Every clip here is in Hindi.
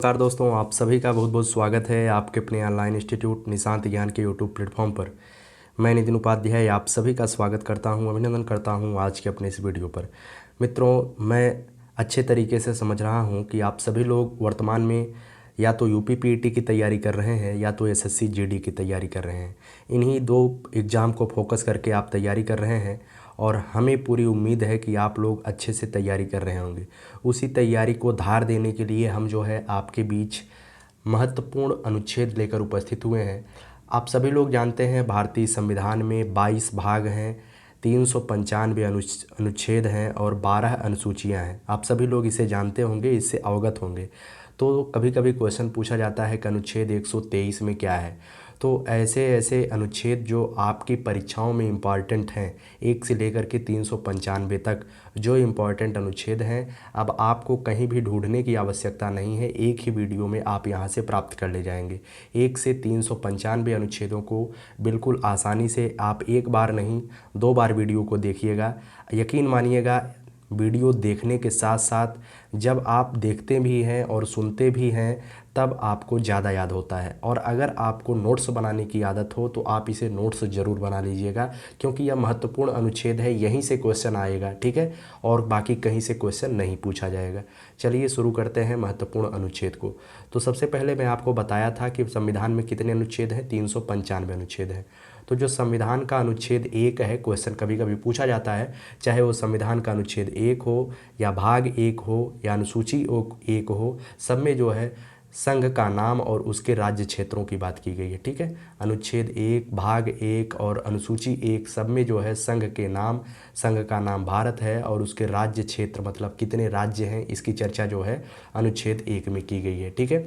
नमस्कार दोस्तों, आप सभी का बहुत बहुत स्वागत है आपके अपने ऑनलाइन इंस्टीट्यूट निशांत ज्ञान के यूट्यूब प्लेटफॉर्म पर। मैं नितिन उपाध्याय आप सभी का स्वागत करता हूं, अभिनंदन करता हूं आज के अपने इस वीडियो पर। मित्रों, मैं अच्छे तरीके से समझ रहा हूं कि आप सभी लोग वर्तमान में या तो यूपी पीईटी की तैयारी कर रहे हैं या तो एसएससी जीडी की तैयारी कर रहे हैं। इन्हीं दो एग्ज़ाम को फोकस करके आप तैयारी कर रहे हैं और हमें पूरी उम्मीद है कि आप लोग अच्छे से तैयारी कर रहे होंगे। उसी तैयारी को धार देने के लिए हम जो है आपके बीच महत्वपूर्ण अनुच्छेद लेकर उपस्थित हुए हैं। आप सभी लोग जानते हैं भारतीय संविधान में 22 भाग हैं, 395 अनुच्छेद हैं और 12 अनुसूचियां हैं। आप सभी लोग इसे जानते होंगे, इससे अवगत होंगे। तो कभी कभी क्वेश्चन पूछा जाता है कि अनुच्छेद 123 में क्या है। तो ऐसे ऐसे अनुच्छेद जो आपकी परीक्षाओं में इम्पॉर्टेंट हैं, 1 से लेकर के 395 तक जो इम्पॉर्टेंट अनुच्छेद हैं, अब आपको कहीं भी ढूंढने की आवश्यकता नहीं है, एक ही वीडियो में आप यहां से प्राप्त कर ले जाएंगे। 1 से 395 अनुच्छेदों को बिल्कुल आसानी से आप एक बार नहीं 2 बार वीडियो को देखिएगा। यकीन मानिएगा, वीडियो देखने के साथ साथ जब आप देखते भी हैं और सुनते भी हैं तब आपको ज़्यादा याद होता है। और अगर आपको नोट्स बनाने की आदत हो तो आप इसे नोट्स ज़रूर बना लीजिएगा, क्योंकि यह महत्वपूर्ण अनुच्छेद है, यहीं से क्वेश्चन आएगा, ठीक है, और बाकी कहीं से क्वेश्चन नहीं पूछा जाएगा। चलिए शुरू करते हैं महत्वपूर्ण अनुच्छेद को। तो सबसे पहले मैं आपको बताया था कि संविधान में कितने अनुच्छेद हैं, 395 अनुच्छेद हैं। तो जो संविधान का अनुच्छेद 1 है, क्वेश्चन कभी कभी पूछा जाता है, चाहे वो संविधान का अनुच्छेद 1 हो या भाग 1 हो या अनुसूची 1 हो, सब में जो है संघ का नाम और उसके राज्य क्षेत्रों की बात की गई है, ठीक है। अनुच्छेद 1, भाग 1 और अनुसूची 1 सब में जो है संघ के नाम, संघ का नाम भारत है और उसके राज्य क्षेत्र मतलब कितने राज्य हैं, इसकी चर्चा जो है अनुच्छेद 1 में की गई है, ठीक है।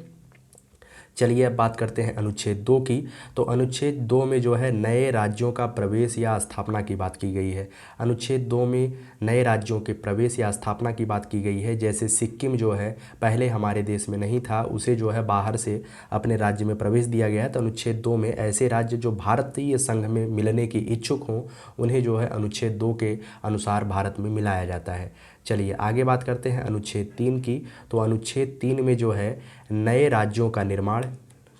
चलिए अब बात करते हैं अनुच्छेद 2 की। तो अनुच्छेद 2 में जो है नए राज्यों का प्रवेश या स्थापना की बात की गई है। अनुच्छेद 2 में नए राज्यों के प्रवेश या स्थापना की बात की गई है। जैसे सिक्किम जो है पहले हमारे देश में नहीं था, उसे जो है बाहर से अपने राज्य में प्रवेश दिया गया है। तो अनुच्छेद 2 में ऐसे राज्य जो भारतीय संघ में मिलने के इच्छुक हों, उन्हें जो है अनुच्छेद 2 के अनुसार भारत में मिलाया जाता है। चलिए आगे बात करते हैं अनुच्छेद 3 की। तो अनुच्छेद 3 में जो है नए राज्यों का निर्माण,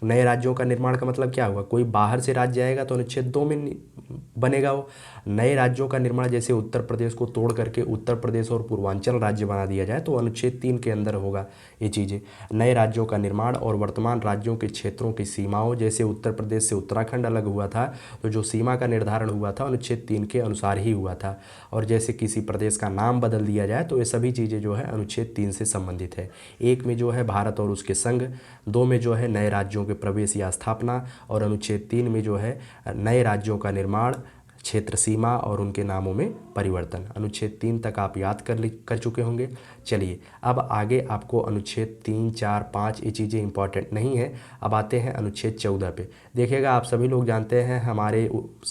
नए राज्यों का निर्माण का मतलब क्या हुआ, कोई बाहर से राज्य आएगा तो अनुच्छेद 2 में बनेगा वो। नए राज्यों का निर्माण, जैसे उत्तर प्रदेश को तोड़ करके उत्तर प्रदेश और पूर्वांचल राज्य बना दिया जाए तो अनुच्छेद 3 के अंदर होगा ये चीज़ें। नए राज्यों का निर्माण और वर्तमान राज्यों के क्षेत्रों की सीमाओं, जैसे उत्तर प्रदेश से उत्तराखंड अलग हुआ था तो जो सीमा का निर्धारण हुआ था अनुच्छेद 3 के अनुसार ही हुआ था। और जैसे किसी प्रदेश का नाम बदल दिया जाए तो ये सभी चीज़ें जो है अनुच्छेद 3 से संबंधित है। 1 में जो है भारत और उसके संघ, 2 में जो है नए राज्यों के प्रवेश या स्थापना और अनुच्छेद 3 में जो है नए राज्यों का निर्माण, क्षेत्र सीमा और उनके नामों में परिवर्तन। अनुच्छेद 3 तक आप याद कर चुके होंगे। चलिए अब आगे आपको अनुच्छेद 3, 4, 5 ये चीज़ें इंपॉर्टेंट नहीं है। अब आते हैं अनुच्छेद 14 पे। देखिएगा, आप सभी लोग जानते हैं हमारे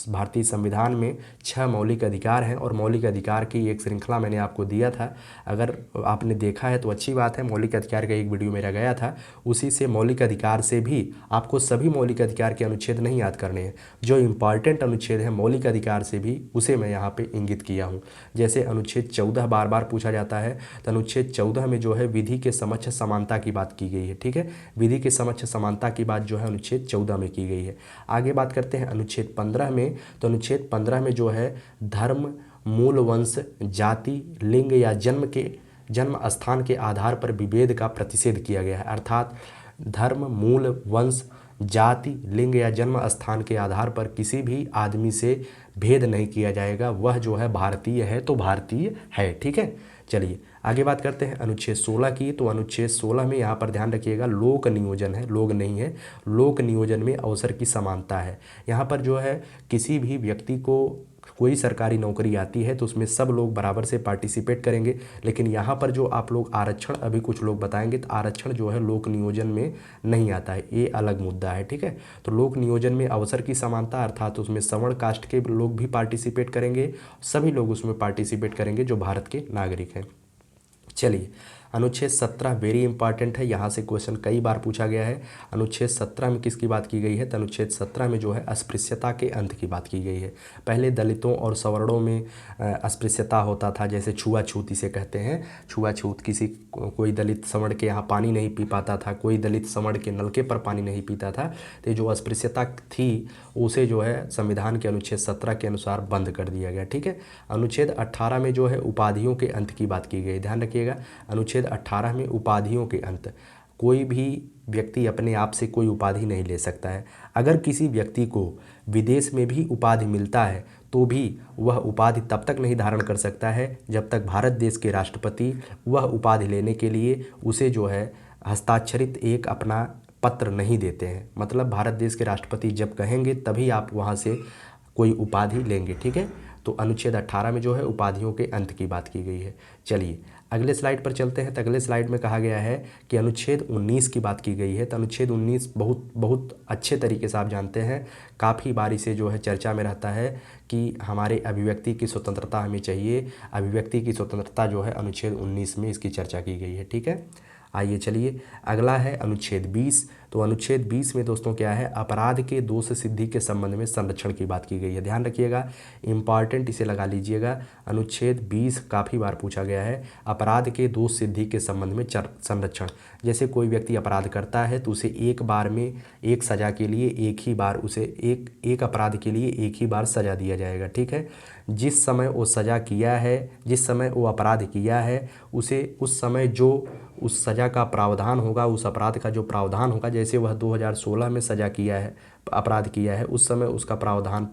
भारतीय संविधान में 6 मौलिक अधिकार हैं और मौलिक अधिकार की एक श्रृंखला मैंने आपको दिया था। अगर आपने देखा है तो अच्छी बात है, मौलिक अधिकार का एक वीडियो मेरा गया था, उसी से मौलिक अधिकार से भी आपको सभी मौलिक अधिकार के अनुच्छेद नहीं याद करने हैं। जो इम्पॉर्टेंट अनुच्छेद है मौलिक अधिकार से भी, उसे मैं यहाँ पे इंगित किया हूँ। जैसे अनुच्छेद 14 बार बार पूछा जाता है, तो अनुच्छेद 14 में जो है विधि के समक्ष समानता की बात की गई है, ठीक है। विधि के समक्ष समानता की बात जो है अनुच्छेद 14 में की गई है। आगे बात करते हैं अनुच्छेद 15 में। तो अनुच्छेद 15 में जो है धर्म, मूल वंश, जाति, लिंग या जन्म स्थान के आधार पर विभेद का प्रतिषेध किया गया है। अर्थात धर्म, मूल वंश, जाति, लिंग या जन्म स्थान के आधार पर किसी भी आदमी से भेद नहीं किया जाएगा। वह जो है भारतीय है तो भारतीय है, ठीक है। चलिए आगे बात करते हैं अनुच्छेद 16 की। तो अनुच्छेद 16 में यहाँ पर ध्यान रखिएगा, लोक नियोजन है, लोग नहीं है। लोक नियोजन में अवसर की समानता है। यहाँ पर जो है किसी भी व्यक्ति को कोई सरकारी नौकरी आती है तो उसमें सब लोग बराबर से पार्टिसिपेट करेंगे। लेकिन यहाँ पर जो आप लोग आरक्षण, अभी कुछ लोग बताएंगे, तो आरक्षण जो है लोक नियोजन में नहीं आता है, ये अलग मुद्दा है, ठीक है। तो लोक नियोजन में अवसर की समानता, अर्थात उसमें सवर्ण कास्ट के लोग भी पार्टिसिपेट करेंगे, सभी लोग उसमें पार्टिसिपेट करेंगे जो भारत के नागरिक हैं। चलिए अनुच्छेद 17 वेरी इंपॉर्टेंट है, यहाँ से क्वेश्चन कई बार पूछा गया है। अनुच्छेद 17 में किसकी बात की गई है? तो अनुच्छेद 17 में जो है अस्पृश्यता के अंत की बात की गई है। पहले दलितों और सवर्णों में अस्पृश्यता होता था, जैसे छुआछूत इसे कहते हैं। छुआछूत, किसी कोई दलित सवर्ण के यहाँ पानी नहीं पी पाता था, कोई दलित सवर्ण के नलके पर पानी नहीं पीता था। तो जो अस्पृश्यता थी उसे जो है संविधान के अनुच्छेद 17 के अनुसार बंद कर दिया गया। ठीक है। अनुच्छेद 18 में जो है उपाधियों के अंत की बात की गई। ध्यान रखिएगा, अनुच्छेद 18 में उपाधियों के अंत। कोई भी व्यक्ति अपने आप से कोई उपाधि नहीं ले सकता है। अगर किसी व्यक्ति को विदेश में भी उपाधि मिलता है तो भी वह उपाधि तब तक नहीं धारण कर सकता है जब तक भारत देश के राष्ट्रपति वह उपाधि लेने के लिए उसे जो है हस्ताक्षरित एक अपना पत्र नहीं देते हैं। मतलब भारत देश के राष्ट्रपति जब कहेंगे तभी आप वहाँ से कोई उपाधि लेंगे। ठीक है। तो अनुच्छेद 18 में जो है उपाधियों के अंत की बात की गई है। चलिए अगले स्लाइड पर चलते हैं। तो अगले स्लाइड में कहा गया है कि अनुच्छेद 19 की बात की गई है। तो अनुच्छेद 19 बहुत अच्छे तरीके से आप जानते हैं, काफ़ी बार इसे जो है चर्चा में रहता है कि हमारे अभिव्यक्ति की स्वतंत्रता हमें चाहिए। अभिव्यक्ति की स्वतंत्रता जो है अनुच्छेद 19 में इसकी चर्चा की गई है। ठीक है। आइए चलिए अगला है अनुच्छेद 20। तो अनुच्छेद 20 में दोस्तों क्या है? अपराध के दोष सिद्धि के संबंध में संरक्षण की बात की गई है। ध्यान रखिएगा, इंपॉर्टेंट इसे लगा लीजिएगा। अनुच्छेद 20 काफ़ी बार पूछा गया है। अपराध के दोष सिद्धि के संबंध में संरक्षण। जैसे कोई व्यक्ति अपराध करता है तो उसे एक बार में एक सज़ा के लिए एक ही बार उसे एक अपराध के लिए एक ही बार सज़ा दिया जाएगा। ठीक है। जिस समय वो सज़ा किया है, जिस समय वो अपराध किया है, उसे उस समय जो उस सज़ा का प्रावधान होगा, उस अपराध का जो प्रावधान होगा, जैसे वह 2016 में सज़ा किया है, अपराध किया है, उस समय उसका प्रावधान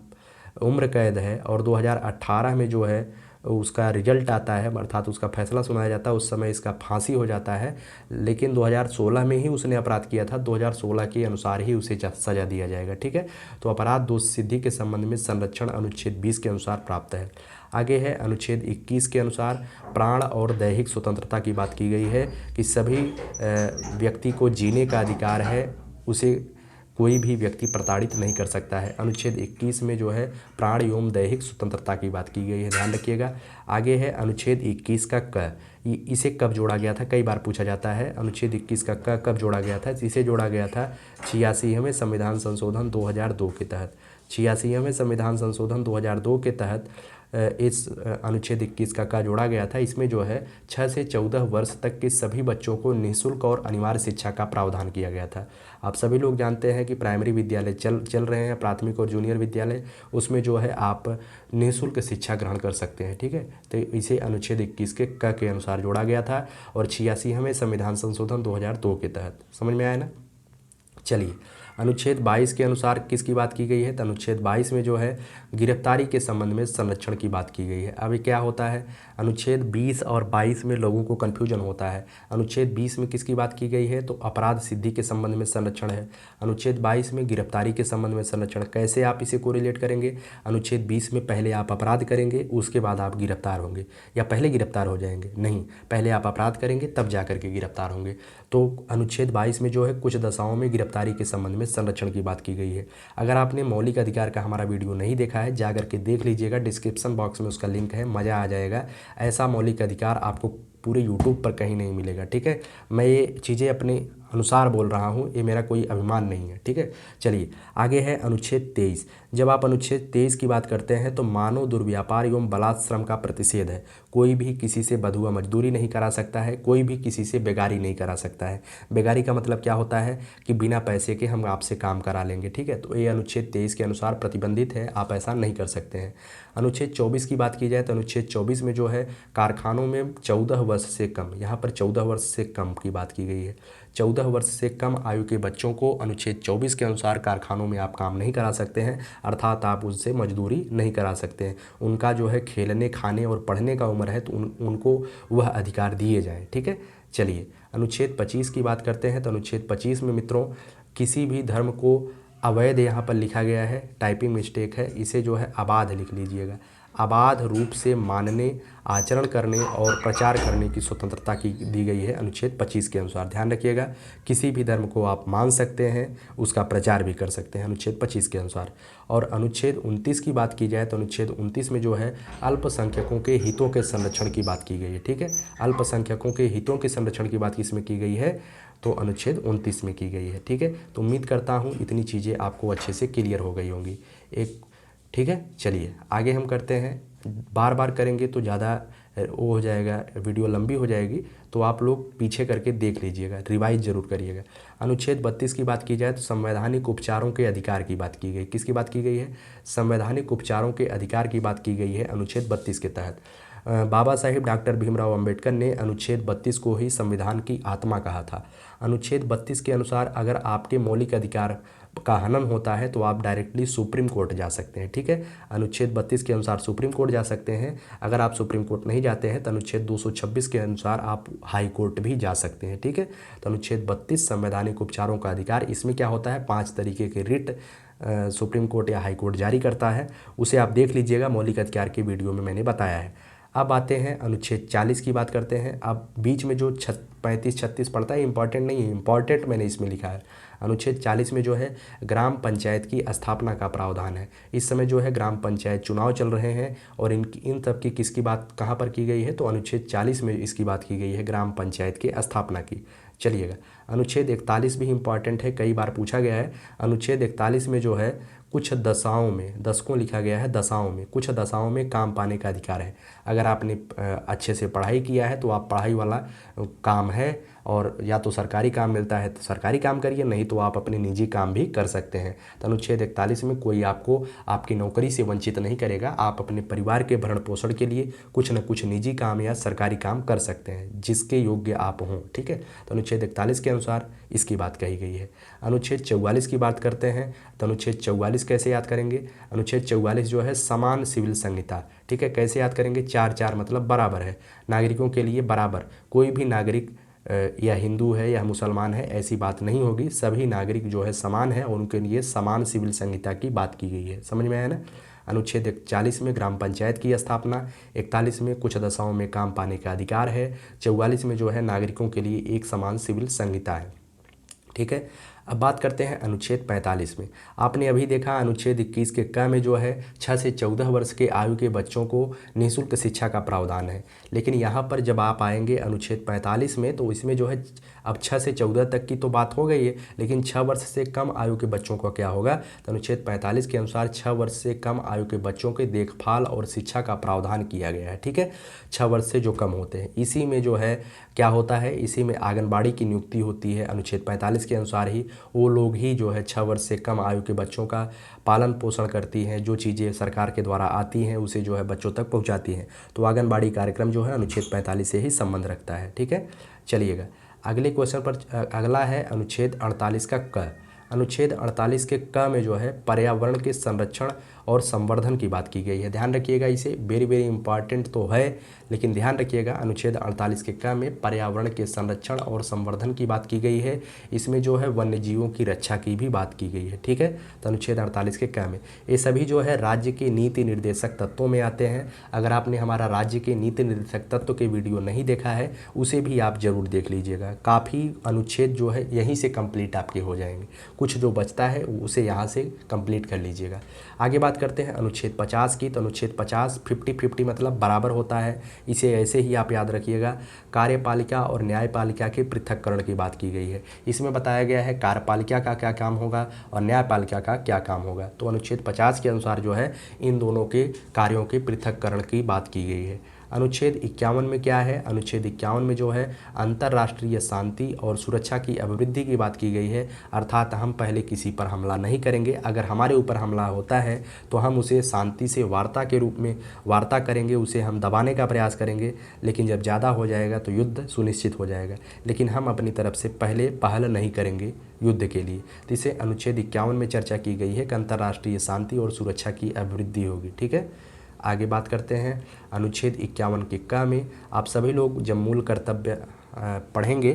उम्र कैद है। और 2018 में जो है उसका रिजल्ट आता है, अर्थात उसका फैसला सुनाया जाता है, उस समय इसका फांसी हो जाता है। लेकिन 2016 में ही उसने अपराध किया था, 2016 के अनुसार ही उसे सज़ा दिया जाएगा। ठीक है। तो अपराध दोष सिद्धि के संबंध में संरक्षण अनुच्छेद 20 के अनुसार प्राप्त है। आगे है अनुच्छेद 21 के अनुसार प्राण और दैहिक स्वतंत्रता की बात की गई है कि सभी व्यक्ति को जीने का अधिकार है, उसे कोई भी व्यक्ति प्रताड़ित नहीं कर सकता है। अनुच्छेद 21 में जो है प्राण एवं दैहिक स्वतंत्रता की बात की गई है। ध्यान रखिएगा। आगे है अनुच्छेद 21 का क। इसे कब जोड़ा गया था? कई बार पूछा जाता है। अनुच्छेद 21 का क कब जोड़ा गया था? इसे जोड़ा गया था 86वें संविधान संशोधन 2002 के तहत। 86वें संविधान संशोधन 2002 के तहत इस अनुच्छेद 21 का जोड़ा गया था। इसमें जो है 6 से 14 वर्ष तक के सभी बच्चों को निःशुल्क और अनिवार्य शिक्षा का प्रावधान किया गया था। आप सभी लोग जानते हैं कि प्राइमरी विद्यालय चल रहे हैं, प्राथमिक और जूनियर विद्यालय, उसमें जो है आप निःशुल्क शिक्षा ग्रहण कर सकते हैं। ठीक है। तो इसे अनुच्छेद 21 के अनुसार जोड़ा गया था और 86वें संविधान संशोधन 2002 के तहत। समझ में आया ना? चलिए अनुच्छेद 22 के अनुसार किसकी बात की गई है? तो अनुच्छेद 22 में जो है गिरफ्तारी के संबंध में संरक्षण की बात की गई है। अब क्या होता है, अनुच्छेद 20 और 22 में लोगों को कन्फ्यूजन होता है। अनुच्छेद 20 में किसकी बात की गई है? तो अपराध सिद्धि के संबंध में संरक्षण है। अनुच्छेद 22 में गिरफ्तारी के संबंध में संरक्षण। कैसे आप इसे कोरिलेट करेंगे? अनुच्छेद 20 में पहले आप अपराध करेंगे, उसके बाद आप गिरफ्तार होंगे, या पहले गिरफ्तार हो जाएंगे? नहीं, पहले आप अपराध करेंगे तब जा करके गिरफ्तार होंगे। तो अनुच्छेद 22 में जो है कुछ दशाओं में गिरफ्तारी के संबंध में संरक्षण की बात की गई है। अगर आपने मौलिक अधिकार का हमारा वीडियो नहीं देखा है, जा करके देख लीजिएगा, डिस्क्रिप्शन बॉक्स में उसका लिंक है, मज़ा आ जाएगा। ऐसा मौलिक अधिकार आपको पूरे यूट्यूब पर कहीं नहीं मिलेगा। ठीक है। मैं ये चीज़ें अपने अनुसार बोल रहा हूँ, ये मेरा कोई अभिमान नहीं है। ठीक है। चलिए आगे है अनुच्छेद 23। जब आप अनुच्छेद 23 की बात करते हैं तो मानव दुर्व्यापार एवं बलात्श्रम का प्रतिषेध है। कोई भी किसी से बधुआ मजदूरी नहीं करा सकता है, कोई भी किसी से बेगारी नहीं करा सकता है। बेगारी का मतलब क्या होता है कि बिना पैसे के हम आपसे काम करा लेंगे। ठीक है। तो ये अनुच्छेद 23 के अनुसार प्रतिबंधित है, आप ऐसा नहीं कर सकते हैं। अनुच्छेद 24 की बात की जाए तो अनुच्छेद 24 में जो है कारखानों में 14 वर्ष से कम, यहाँ पर 14 वर्ष से कम की बात की गई है। 14 वर्ष से कम आयु के बच्चों को अनुच्छेद 24 के अनुसार कारखानों में आप काम नहीं करा सकते हैं, अर्थात आप उससे मजदूरी नहीं करा सकते हैं। उनका जो है खेलने, खाने और पढ़ने का उम्र है, तो उनको वह अधिकार दिए जाएँ। ठीक है। चलिए अनुच्छेद 25 की बात करते हैं। तो अनुच्छेद 25 में मित्रों किसी भी धर्म को अवैध यहाँ पर लिखा गया है, टाइपिंग मिस्टेक है, इसे जो है अबाध लिख लीजिएगा। अबाध रूप से मानने, आचरण करने और प्रचार करने की स्वतंत्रता की दी गई है अनुच्छेद 25 के अनुसार। ध्यान रखिएगा, किसी भी धर्म को आप मान सकते हैं, उसका प्रचार भी कर सकते हैं अनुच्छेद 25 के अनुसार। और अनुच्छेद 29 की बात की जाए तो अनुच्छेद 29 में जो है अल्पसंख्यकों के हितों के संरक्षण की बात की गई है। ठीक है, अल्पसंख्यकों के हितों के संरक्षण की बात किसमें की गई है, तो अनुच्छेद 29 में की गई है। ठीक है, तो उम्मीद करता हूँ इतनी चीज़ें आपको अच्छे से क्लियर हो गई होंगी। ठीक है, चलिए आगे हम करते हैं। बार बार करेंगे तो ज़्यादा वो हो जाएगा, वीडियो लंबी हो जाएगी, तो आप लोग पीछे करके देख लीजिएगा, रिवाइज जरूर करिएगा। अनुच्छेद 32 की बात की जाए तो संवैधानिक उपचारों के अधिकार की बात की गई। किसकी बात की गई है, संवैधानिक उपचारों के अधिकार की बात की गई है अनुच्छेद 32 के तहत। बाबा साहिब डॉक्टर भीमराव अंबेडकर ने अनुच्छेद 32 को ही संविधान की आत्मा कहा था। अनुच्छेद 32 के अनुसार अगर आपके मौलिक अधिकार का हनन होता है तो आप डायरेक्टली सुप्रीम कोर्ट जा सकते हैं। ठीक है, अनुच्छेद 32 के अनुसार सुप्रीम कोर्ट जा सकते हैं। अगर आप सुप्रीम कोर्ट नहीं जाते हैं तो अनुच्छेद 226 के अनुसार आप हाई कोर्ट भी जा सकते हैं। ठीक है, तो अनुच्छेद 32 संवैधानिक उपचारों का अधिकार, इसमें क्या होता है, 5 तरीके के रिट सुप्रीम कोर्ट या हाई कोर्ट जारी करता है, उसे आप देख लीजिएगा, मौलिक अधिकार की वीडियो में मैंने बताया है। अब आते हैं अनुच्छेद 40 की बात करते हैं। अब बीच में जो 35-36 पड़ता है इंपॉर्टेंट नहीं है, इंपॉर्टेंट मैंने इसमें लिखा है। अनुच्छेद 40 में जो है ग्राम पंचायत की स्थापना का प्रावधान है। इस समय जो है ग्राम पंचायत चुनाव चल रहे हैं और इन सब की किसकी बात कहाँ पर की गई है, तो अनुच्छेद 40 में इसकी बात की गई है, ग्राम पंचायत की स्थापना की। चलिएगा, अनुच्छेद 41 भी इम्पॉर्टेंट है, कई बार पूछा गया है। अनुच्छेद 41 में जो है कुछ दशाओं में, दशकों लिखा गया है, दशाओं में, कुछ दशाओं में काम पाने का अधिकार है। अगर आपने अच्छे से पढ़ाई किया है तो आप पढ़ाई वाला काम है, और या तो सरकारी काम मिलता है तो सरकारी काम करिए, नहीं तो आप अपने निजी काम भी कर सकते हैं। तो अनुच्छेद 41 में कोई आपको आपकी नौकरी से वंचित नहीं करेगा, आप अपने परिवार के भरण पोषण के लिए कुछ न कुछ निजी काम या सरकारी काम कर सकते हैं जिसके योग्य आप हों। ठीक है, तो अनुच्छेद 41 के अनुसार इसकी बात कही गई है। अनुच्छेद 44 की बात करते हैं, तो अनुच्छेद 44 कैसे याद करेंगे, अनुच्छेद 44 जो है समान सिविल संहिता। ठीक है, कैसे याद करेंगे, 4-4 मतलब बराबर है, नागरिकों के लिए बराबर, कोई भी नागरिक या हिंदू है या मुसलमान है ऐसी बात नहीं होगी, सभी नागरिक जो है समान है और उनके लिए समान सिविल संहिता की बात की गई है। समझ में आया ना। अनुच्छेद 41 में ग्राम पंचायत की स्थापना, 41 में कुछ दशाओं में काम पाने का अधिकार है, 44 में जो है नागरिकों के लिए एक समान सिविल संहिता है। ठीक है, अब बात करते हैं अनुच्छेद 45 में। आपने अभी देखा अनुच्छेद 21 के क में जो है 6 से 14 वर्ष के आयु के बच्चों को निःशुल्क शिक्षा का प्रावधान है, लेकिन यहाँ पर जब आप आएंगे अनुच्छेद 45 में तो इसमें जो है अब 6 से 14 तक की तो बात हो गई है, लेकिन 6 वर्ष से कम आयु के बच्चों का क्या होगा, तो अनुच्छेद 45 के अनुसार 6 वर्ष से कम आयु के बच्चों के देखभाल और शिक्षा का प्रावधान किया गया है। ठीक है, 6 वर्ष से जो कम होते हैं, इसी में जो है क्या होता है, इसी में आंगनबाड़ी की नियुक्ति होती है। अनुच्छेद 45 के अनुसार ही वो लोग ही जो है 6 वर्ष से कम आयु के बच्चों का पालन पोषण करती हैं, जो चीज़ें सरकार के द्वारा आती हैं उसे जो है बच्चों तक पहुंचाती हैं। तो आंगनबाड़ी कार्यक्रम जो है अनुच्छेद 45 से ही संबंध रखता है। ठीक है, चलिएगा अगले क्वेश्चन पर। अगला है अनुच्छेद 48 का क। अनुच्छेद 48 के क में जो है पर्यावरण के संरक्षण और संवर्धन की बात की गई है। ध्यान रखिएगा, इसे वेरी वेरी इंपॉर्टेंट तो है, लेकिन ध्यान रखिएगा अनुच्छेद 48 के क में पर्यावरण के संरक्षण और संवर्धन की बात की गई है। इसमें जो है वन्य जीवों की रक्षा की भी बात की गई है। ठीक है, तो अनुच्छेद 48 के क में ये सभी जो है राज्य के नीति निर्देशक तत्वों में आते हैं। अगर आपने हमारा राज्य के नीति निर्देशक तत्व के वीडियो नहीं देखा है उसे भी आप जरूर देख लीजिएगा, काफ़ी अनुच्छेद जो है यहीं से कंप्लीट आपके हो जाएंगे, कुछ जो बचता है उसे यहाँ से कंप्लीट कर लीजिएगा। आगे बात करते हैं अनुच्छेद 50 की। तो अनुच्छेद 50 50-50 मतलब बराबर होता है, इसे ऐसे ही आप याद रखिएगा। कार्यपालिका और न्यायपालिका के पृथक्करण की बात की गई है। इसमें बताया गया है कार्यपालिका का क्या काम होगा और न्यायपालिका का क्या काम होगा। तो अनुच्छेद 50 के अनुसार जो है इन दोनों के कार्यों के पृथक्करण की बात की गई है। अनुच्छेद 51 में क्या है, अनुच्छेद 51 में जो है अंतर्राष्ट्रीय शांति और सुरक्षा की अभिवृद्धि की बात की गई है। अर्थात हम पहले किसी पर हमला नहीं करेंगे, अगर हमारे ऊपर हमला होता है तो हम उसे शांति से वार्ता के रूप में वार्ता करेंगे, उसे हम दबाने का प्रयास करेंगे, लेकिन जब ज़्यादा हो जाएगा तो युद्ध सुनिश्चित हो जाएगा, लेकिन हम अपनी तरफ से पहले पहल नहीं करेंगे युद्ध के लिए। तो इसे अनुच्छेद 51 में चर्चा की गई है कि अंतर्राष्ट्रीय शांति और सुरक्षा की अभिवृद्धि होगी। ठीक है, आगे बात करते हैं अनुच्छेद 51 के क में। आप सभी लोग जब मूल कर्तव्य पढ़ेंगे,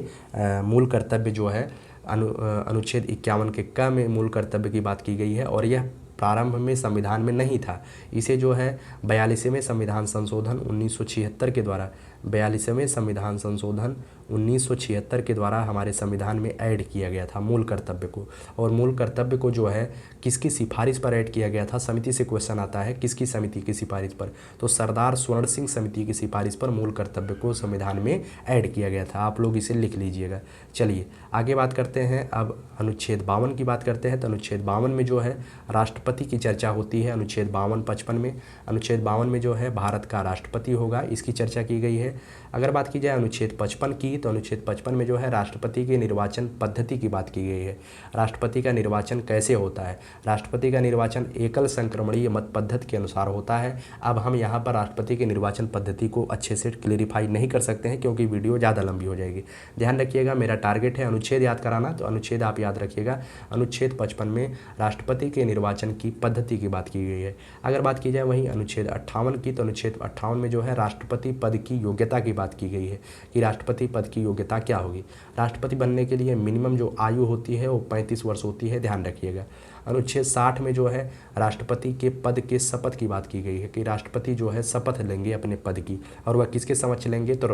मूल कर्तव्य जो है अनुच्छेद 51 के क में मूल कर्तव्य की बात की गई है और यह प्रारंभ में संविधान में नहीं था। इसे जो है 42वें संविधान संशोधन 1976 के द्वारा 42वें संविधान संशोधन 1976 के द्वारा हमारे संविधान में ऐड किया गया था मूल कर्तव्य को। और मूल कर्तव्य को जो है किसकी सिफारिश पर ऐड किया गया था? समिति से क्वेश्चन आता है, किसकी समिति की सिफारिश पर? तो सरदार स्वर्ण सिंह समिति की सिफारिश पर मूल कर्तव्य को संविधान में ऐड किया गया था। आप लोग इसे लिख लीजिएगा। चलिए आगे बात करते हैं। अब अनुच्छेद 52 की बात करते हैं। तो अनुच्छेद 52 में जो है राष्ट्रपति की चर्चा होती है। अनुच्छेद 52-55 में, अनुच्छेद 52 में जो है भारत का राष्ट्रपति होगा, इसकी चर्चा की गई है। अगर बात की जाए अनुच्छेद 55 की, तो अनुच्छेद 55 में जो है राष्ट्रपति के निर्वाचन पद्धति की बात की गई है। राष्ट्रपति का निर्वाचन कैसे होता है? राष्ट्रपति का निर्वाचन एकल संक्रमणीय मत पद्धति के अनुसार होता है। अब हम यहाँ पर राष्ट्रपति के निर्वाचन पद्धति को अच्छे से क्लेरिफाई नहीं कर सकते हैं क्योंकि वीडियो ज़्यादा लंबी हो जाएगी। ध्यान रखिएगा, मेरा टारगेट है अनुच्छेद याद कराना, तो अनुच्छेद आप याद रखिएगा। अनुच्छेद 55 में राष्ट्रपति के निर्वाचन की पद्धति की बात की गई है। अगर बात की जाए वहीं अनुच्छेद 58 की, तो अनुच्छेद 58 में जो है राष्ट्रपति पद की योग्यता की बात की गई है कि राष्ट्रपति पद की योग्यता क्या होगी। राष्ट्रपति बनने के लिए मिनिमम जो आयु होती है वो 35 वर्ष होती है, ध्यान रखिएगा। अनुच्छेद 60 में जो है राष्ट्रपति के पद के शपथ की बात की गई है कि राष्ट्रपति जो है शपथ लेंगे अपने पद की, और वह किसके समक्ष लेंगे? तो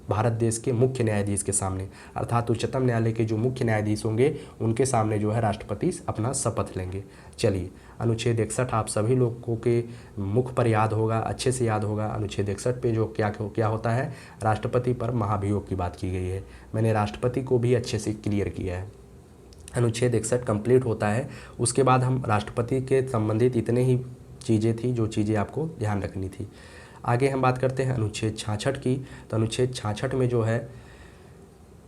भारत देश के मुख्य न्यायाधीश के सामने, अर्थात उच्चतम न्यायालय के जो मुख्य न्यायाधीश होंगे उनके सामने जो है राष्ट्रपति अपना शपथ लेंगे। चलिए अनुच्छेद 61 आप सभी लोगों के मुख पर याद होगा, अच्छे से याद होगा। अनुच्छेद 61 पे जो क्या होता है, राष्ट्रपति पर महाभियोग की बात की गई है। मैंने राष्ट्रपति को भी अच्छे से क्लियर किया है। अनुच्छेद 61 कंप्लीट होता है, उसके बाद हम राष्ट्रपति के संबंधित इतने ही चीज़ें थी जो चीज़ें आपको ध्यान रखनी थी। आगे हम बात करते हैं अनुच्छेद 66 की। तो अनुच्छेद 66 में जो है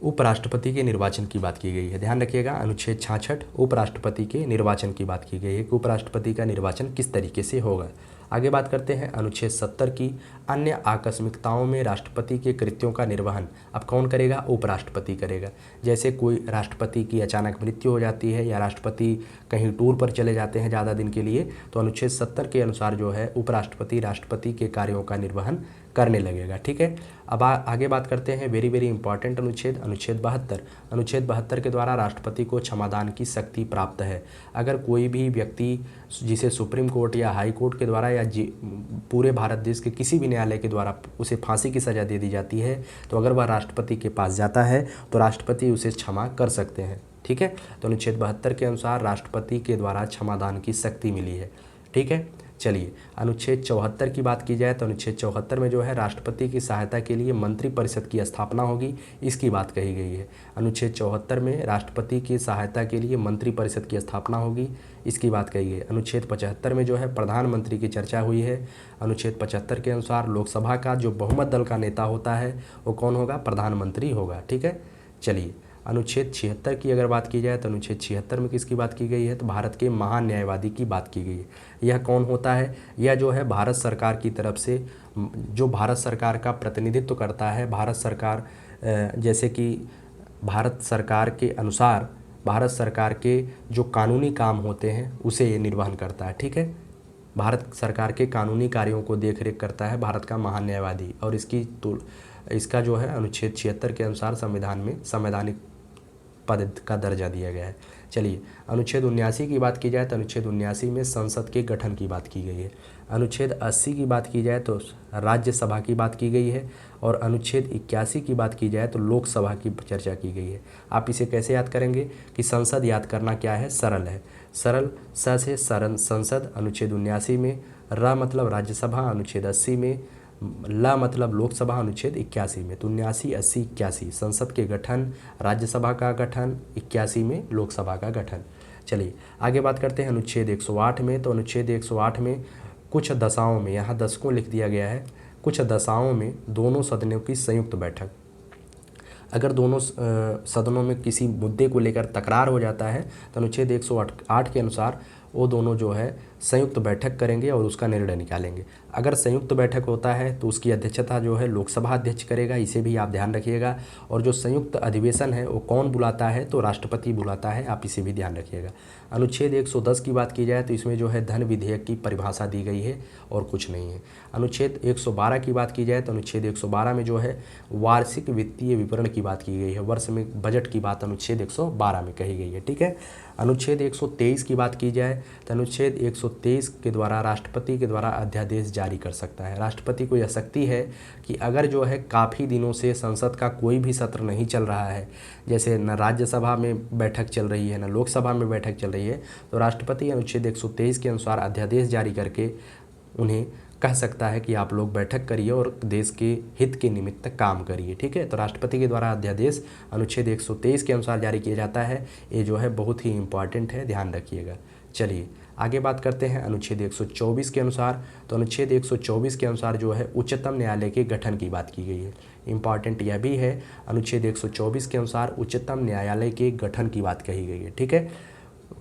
उपराष्ट्रपति के निर्वाचन की बात की गई है। ध्यान रखिएगा, अनुच्छेद 66 उपराष्ट्रपति के निर्वाचन की बात की गई है कि उपराष्ट्रपति का निर्वाचन किस तरीके से होगा। आगे बात करते हैं अनुच्छेद 70 की। अन्य आकस्मिकताओं में राष्ट्रपति के कृत्यों का निर्वहन अब कौन करेगा? उपराष्ट्रपति करेगा। जैसे कोई राष्ट्रपति की अचानक मृत्यु हो जाती है या राष्ट्रपति कहीं टूर पर चले जाते हैं ज़्यादा दिन के लिए, तो अनुच्छेद 70 के अनुसार जो है उपराष्ट्रपति राष्ट्रपति के कार्यों का निर्वहन करने लगेगा। ठीक है, अब आगे बात करते हैं वेरी वेरी इंपॉर्टेंट अनुच्छेद 72। अनुच्छेद 72 के द्वारा राष्ट्रपति को क्षमादान की शक्ति प्राप्त है। अगर कोई भी व्यक्ति जिसे सुप्रीम कोर्ट या हाई कोर्ट के द्वारा या पूरे भारत देश के किसी भी न्यायालय के द्वारा उसे फांसी की सज़ा दे दी जाती है, तो अगर वह राष्ट्रपति के पास जाता है तो राष्ट्रपति उसे क्षमा कर सकते हैं। ठीक है, तो अनुच्छेद 72 के अनुसार राष्ट्रपति के द्वारा क्षमादान की शक्ति मिली है। ठीक है, चलिए अनुच्छेद 74 की बात की जाए तो अनुच्छेद 74 में जो है राष्ट्रपति की सहायता के लिए मंत्रिपरिषद की स्थापना होगी, इसकी बात कही गई है। अनुच्छेद 74 में राष्ट्रपति की सहायता के लिए मंत्रिपरिषद की स्थापना होगी, इसकी बात कही गई। अनुच्छेद 75 में जो है प्रधानमंत्री की चर्चा हुई है। अनुच्छेद 75 के अनुसार लोकसभा का जो बहुमत दल का नेता होता है वो कौन होगा? प्रधानमंत्री होगा। ठीक है, चलिए अनुच्छेद 76 की अगर बात की जाए तो अनुच्छेद 76 में किसकी बात की गई है? तो भारत के महान न्यायवादी की बात की गई है। यह कौन होता है? यह जो है भारत सरकार की तरफ से जो भारत सरकार का प्रतिनिधित्व करता है, भारत सरकार जैसे कि भारत सरकार के अनुसार भारत सरकार के जो कानूनी काम होते हैं उसे ये निर्वहन करता है। ठीक है, भारत सरकार के कानूनी कार्यों को देखरेख करता है भारत का महान न्यायवादी, और इसका जो है अनुच्छेद 76 के अनुसार संविधान में संवैधानिक पद का दर्जा दिया गया है। चलिए अनुच्छेद 79 की बात की जाए तो अनुच्छेद 79 में संसद के गठन की बात की गई है। अनुच्छेद 80 की बात की जाए तो राज्यसभा की बात की गई है, और अनुच्छेद 81 की बात की जाए तो लोकसभा की चर्चा की गई है। आप इसे कैसे याद करेंगे कि संसद याद करना क्या है? सरल है, सरल स से सरल संसद अनुच्छेद 79 में, र मतलब राज्यसभा अनुच्छेद 80 में, ला मतलब लोकसभा अनुच्छेद 81 में। तो 79, 80, 81 संसद के गठन, राज्यसभा का गठन, 81 में लोकसभा का गठन। चलिए आगे बात करते हैं अनुच्छेद 108 में। तो अनुच्छेद 108 में कुछ दशाओं में, यहाँ दशकों लिख दिया गया है, कुछ दशाओं में दोनों सदनों की संयुक्त बैठक, अगर दोनों सदनों में किसी मुद्दे को लेकर तकरार हो जाता है तो अनुच्छेद 108 के अनुसार वो दोनों जो है संयुक्त बैठक करेंगे और उसका निर्णय निकालेंगे। अगर संयुक्त बैठक होता है तो उसकी अध्यक्षता जो है लोकसभा अध्यक्ष करेगा, इसे भी आप ध्यान रखिएगा। और जो संयुक्त अधिवेशन है वो कौन बुलाता है, तो राष्ट्रपति बुलाता है, आप इसे भी ध्यान रखिएगा। अनुच्छेद 110 की बात की जाए तो इसमें जो है धन विधेयक की परिभाषा दी गई है और कुछ नहीं है। अनुच्छेद 112 की बात की जाए तो अनुच्छेद 112 में जो है वार्षिक वित्तीय विवरण की बात की गई है, वर्ष में बजट की बात अनुच्छेद 112 में कही गई है, ठीक है। अनुच्छेद 123 की बात की जाए तो अनुच्छेद 123 के द्वारा राष्ट्रपति के द्वारा अध्यादेश जारी कर सकता है। राष्ट्रपति को यह शक्ति है कि अगर जो है काफ़ी दिनों से संसद का कोई भी सत्र नहीं चल रहा है, जैसे न राज्यसभा में बैठक चल रही है न लोकसभा में बैठक चल रही है, तो राष्ट्रपति अनुच्छेद 123 के अनुसार अध्यादेश जारी करके उन्हें कह सकता है कि आप लोग बैठक करिए और देश के हित के निमित्त काम करिए, ठीक है। तो राष्ट्रपति के द्वारा अध्यादेश अनुच्छेद 123 के अनुसार जारी किया जाता है, ये जो है बहुत ही इम्पॉर्टेंट है, ध्यान रखिएगा। चलिए आगे बात करते हैं अनुच्छेद 124 के अनुसार। तो अनुच्छेद 124 के अनुसार जो है उच्चतम न्यायालय के गठन की बात की गई है। इम्पॉर्टेंट यह भी है, अनुच्छेद 124 के अनुसार उच्चतम न्यायालय के गठन की बात कही गई है, ठीक है,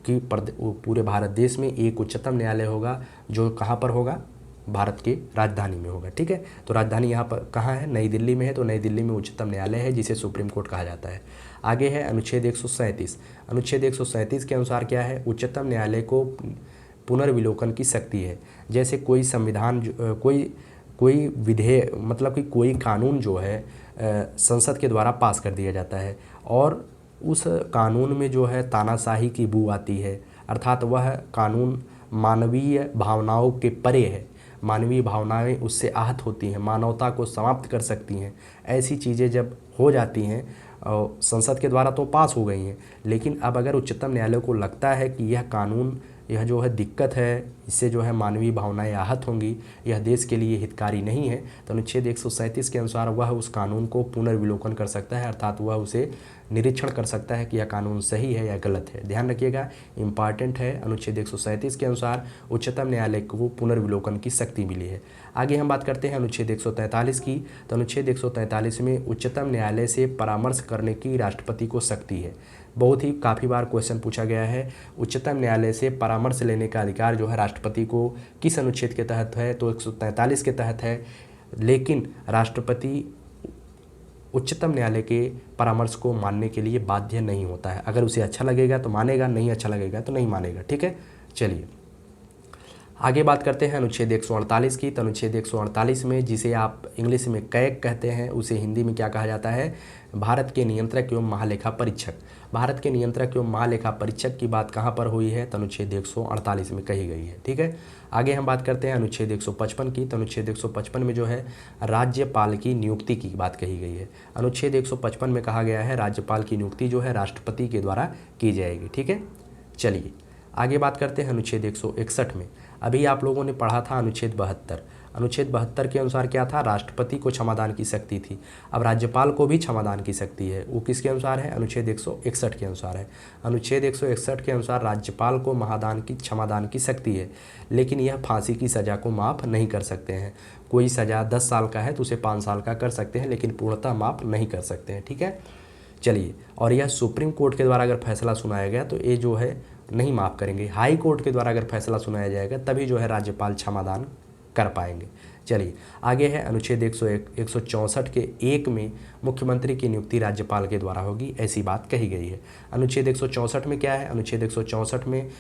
कि पूरे भारत देश में एक उच्चतम न्यायालय होगा, जो कहाँ पर होगा, भारत के राजधानी में होगा, ठीक है। तो राजधानी यहाँ पर कहाँ है, नई दिल्ली में है, तो नई दिल्ली में उच्चतम न्यायालय है जिसे सुप्रीम कोर्ट कहा जाता है। आगे है अनुच्छेद 137। अनुच्छेद 137 के अनुसार क्या है, उच्चतम न्यायालय को पुनर्विलोकन की शक्ति है। जैसे कोई संविधान कोई विधेयक मतलब कि कोई कानून जो है संसद के द्वारा पास कर दिया जाता है और उस कानून में जो है तानाशाही की बू आती है, अर्थात वह कानून मानवीय भावनाओं के परे है, मानवीय भावनाएं उससे आहत होती हैं, मानवता को समाप्त कर सकती हैं। ऐसी चीज़ें जब हो जाती हैं और संसद के द्वारा तो पास हो गई हैं, लेकिन अब अगर उच्चतम न्यायालय को लगता है कि यह कानून, यह जो है दिक्कत है, इससे जो है मानवीय भावनाएं आहत होंगी, यह देश के लिए हितकारी नहीं है, तो अनुच्छेद 137 के अनुसार वह उस कानून को पुनर्विलोकन कर सकता है, अर्थात वह उसे निरीक्षण कर सकता है कि यह कानून सही है या गलत है। ध्यान रखिएगा, इम्पॉर्टेंट है। अनुच्छेद 137 के अनुसार उच्चतम न्यायालय को पुनर्विलोकन की शक्ति मिली है। आगे हम बात करते हैं अनुच्छेद 143 की। तो अनुच्छेद 143 में उच्चतम न्यायालय से परामर्श करने की राष्ट्रपति को शक्ति है। बहुत ही काफ़ी बार क्वेश्चन पूछा गया है, उच्चतम न्यायालय से परामर्श लेने का अधिकार जो है राष्ट्रपति को किस अनुच्छेद के तहत है, तो 143 के तहत है। लेकिन राष्ट्रपति उच्चतम न्यायालय के परामर्श को मानने के लिए बाध्य नहीं होता है। अगर उसे अच्छा लगेगा तो मानेगा, नहीं अच्छा लगेगा तो नहीं मानेगा, ठीक है। चलिए आगे बात करते हैं अनुच्छेद 148 की। तो अनुच्छेद 148 में, जिसे आप इंग्लिश में कैग कहते हैं, उसे हिंदी में क्या कहा जाता है, भारत के नियंत्रक एवं महालेखा परीक्षक। भारत के नियंत्रक एवं महालेखा परीक्षक की बात कहाँ पर हुई है, तो अनुच्छेद 148 में कही गई है, ठीक है। आगे हम बात करते हैं अनुच्छेद 155 की। तो अनुच्छेद 155 में जो है राज्यपाल की नियुक्ति की बात कही गई है। अनुच्छेद 155 में कहा गया है राज्यपाल की नियुक्ति जो है राष्ट्रपति के द्वारा की जाएगी, ठीक है। चलिए आगे बात करते हैं अनुच्छेद 161 में। अभी आप लोगों ने पढ़ा था अनुच्छेद 72। अनुच्छेद 72 के अनुसार क्या था, राष्ट्रपति को क्षमादान की शक्ति थी। अब राज्यपाल को भी क्षमादान की शक्ति है, वो किसके अनुसार है, अनुच्छेद 161 के अनुसार है। अनुच्छेद 161 के अनुसार राज्यपाल को क्षमादान की शक्ति है, लेकिन यह फांसी की सज़ा को माफ़ नहीं कर सकते हैं। कोई सज़ा 10 साल का है तो उसे 5 साल का कर सकते हैं, लेकिन पूर्णतः माफ़ नहीं कर सकते हैं, ठीक है। चलिए, और यह सुप्रीम कोर्ट के द्वारा अगर फैसला सुनाया गया तो ये जो है नहीं माफ़ करेंगे। हाई कोर्ट के द्वारा अगर फैसला सुनाया जाएगा तभी जो है राज्यपाल क्षमादान कर पाएंगे। चलिए आगे है अनुच्छेद 164 के 1 में मुख्यमंत्री की नियुक्ति राज्यपाल के द्वारा होगी, ऐसी बात कही गई है। अनुच्छेद 164 में क्या है, अनुच्छेद 164 में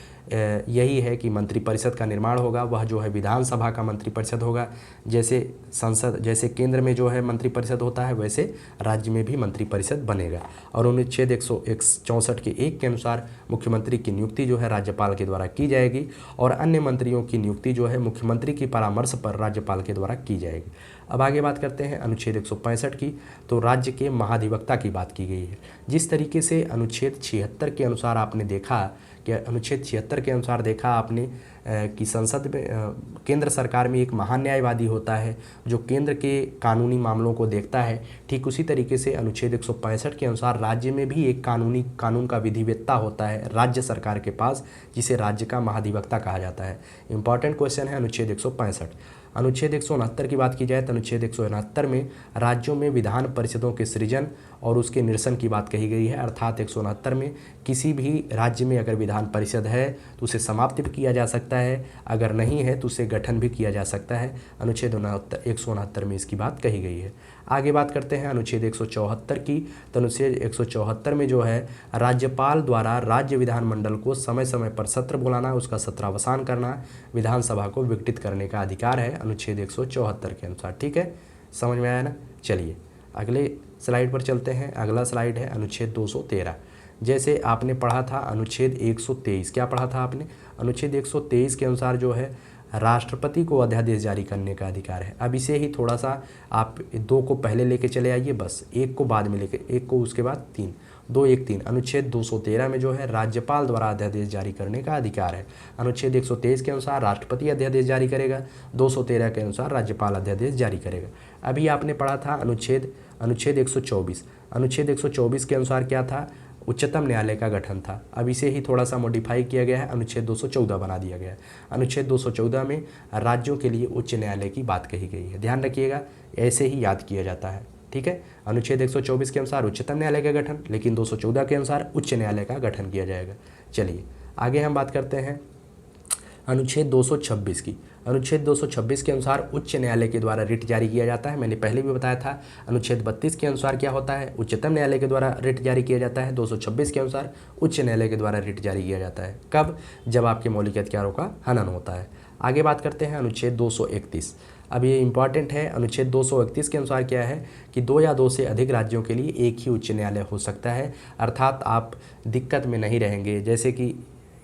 यही है कि मंत्रिपरिषद का निर्माण होगा, वह जो है विधानसभा का मंत्रिपरिषद होगा। जैसे केंद्र में जो है मंत्रिपरिषद होता है, वैसे राज्य में भी मंत्रिपरिषद बनेगा। और अनुच्छेद 164 के 1 के अनुसार मुख्यमंत्री की नियुक्ति जो है राज्यपाल के द्वारा की जाएगी और अन्य मंत्रियों की नियुक्ति जो है मुख्यमंत्री की परामर्श पर राज्यपाल के द्वारा की जाएगी। अब आगे बात करते हैं अनुच्छेद 165 की। तो राज्य के महाधिवक्ता की बात की गई है। जिस तरीके से अनुच्छेद 76 के अनुसार आपने देखा कि अनुच्छेद 76 के अनुसार देखा आपने कि संसद में केंद्र सरकार में एक महान्यायवादी होता है जो केंद्र के कानूनी मामलों को देखता है, ठीक उसी तरीके से अनुच्छेद 165 के अनुसार राज्य में भी एक कानून का विधिवेत्ता होता है राज्य सरकार के पास, जिसे राज्य का महाधिवक्ता कहा जाता है। इंपॉर्टेंट क्वेश्चन है अनुच्छेद 165। अनुच्छेद 169 की बात की जाए तो अनुच्छेद 169 में राज्यों में विधान परिषदों के सृजन और उसके निरसन की बात कही गई है। अर्थात 169 में किसी भी राज्य में अगर विधान परिषद है तो उसे समाप्त भी किया जा सकता है, अगर नहीं है तो उसे गठन भी किया जा सकता है। अनुच्छेद 169 में इसकी बात कही गई है। आगे बात करते हैं अनुच्छेद 174 की। तो अनुच्छेद 174 में जो है राज्यपाल द्वारा राज्य विधानमंडल को समय समय पर सत्र बुलाना, उसका सत्रावसान करना, विधानसभा को विघटित करने का अधिकार है अनुच्छेद 174 के अनुसार। ठीक है, समझ में आया ना। चलिए अगले स्लाइड पर चलते हैं। अगला स्लाइड है अनुच्छेद 213। जैसे आपने पढ़ा था अनुच्छेद 123, क्या पढ़ा था आपने? अनुच्छेद 123 के अनुसार जो है राष्ट्रपति को अध्यादेश जारी करने का अधिकार है। अब इसे ही थोड़ा सा आप 2 को पहले लेके चले आइए, बस 1 को बाद में लेके, 1 को उसके बाद 3, 2 1 3। अनुच्छेद 213 में जो है राज्यपाल द्वारा अध्यादेश जारी करने का अधिकार है। अनुच्छेद 123 के अनुसार राष्ट्रपति अध्यादेश जारी करेगा, 213 के अनुसार राज्यपाल अध्यादेश जारी करेगा। अभी आपने पढ़ा था अनुच्छेद 124। अनुच्छेद 124 के अनुसार क्या था? उच्चतम न्यायालय का गठन था। अब इसे ही थोड़ा सा मॉडिफाई किया गया है, अनुच्छेद 214 बना दिया गया है। अनुच्छेद 214 में राज्यों के लिए उच्च न्यायालय की बात कही गई है। ध्यान रखिएगा, ऐसे ही याद किया जाता है। ठीक है, अनुच्छेद 124 के अनुसार उच्चतम न्यायालय का गठन, लेकिन 214 के अनुसार उच्च न्यायालय का गठन किया जाएगा। चलिए आगे हम बात करते हैं अनुच्छेद 226 की। अनुच्छेद 226 के अनुसार उच्च न्यायालय के द्वारा रिट जारी किया जाता है। मैंने पहले भी बताया था। अनुच्छेद 32 के अनुसार क्या होता है? उच्चतम न्यायालय के द्वारा रिट जारी किया जाता है। 226 के अनुसार उच्च न्यायालय के द्वारा रिट जारी किया जाता है। कब? जब आपके मौलिक अधिकारों का हनन होता है। आगे बात करते हैं अनुच्छेद 231। अब ये इंपॉर्टेंट है। अनुच्छेद 231 के अनुसार क्या है कि 2 या 2 से अधिक राज्यों के लिए एक ही उच्च न्यायालय हो सकता है। अर्थात आप दिक्कत में नहीं रहेंगे, जैसे कि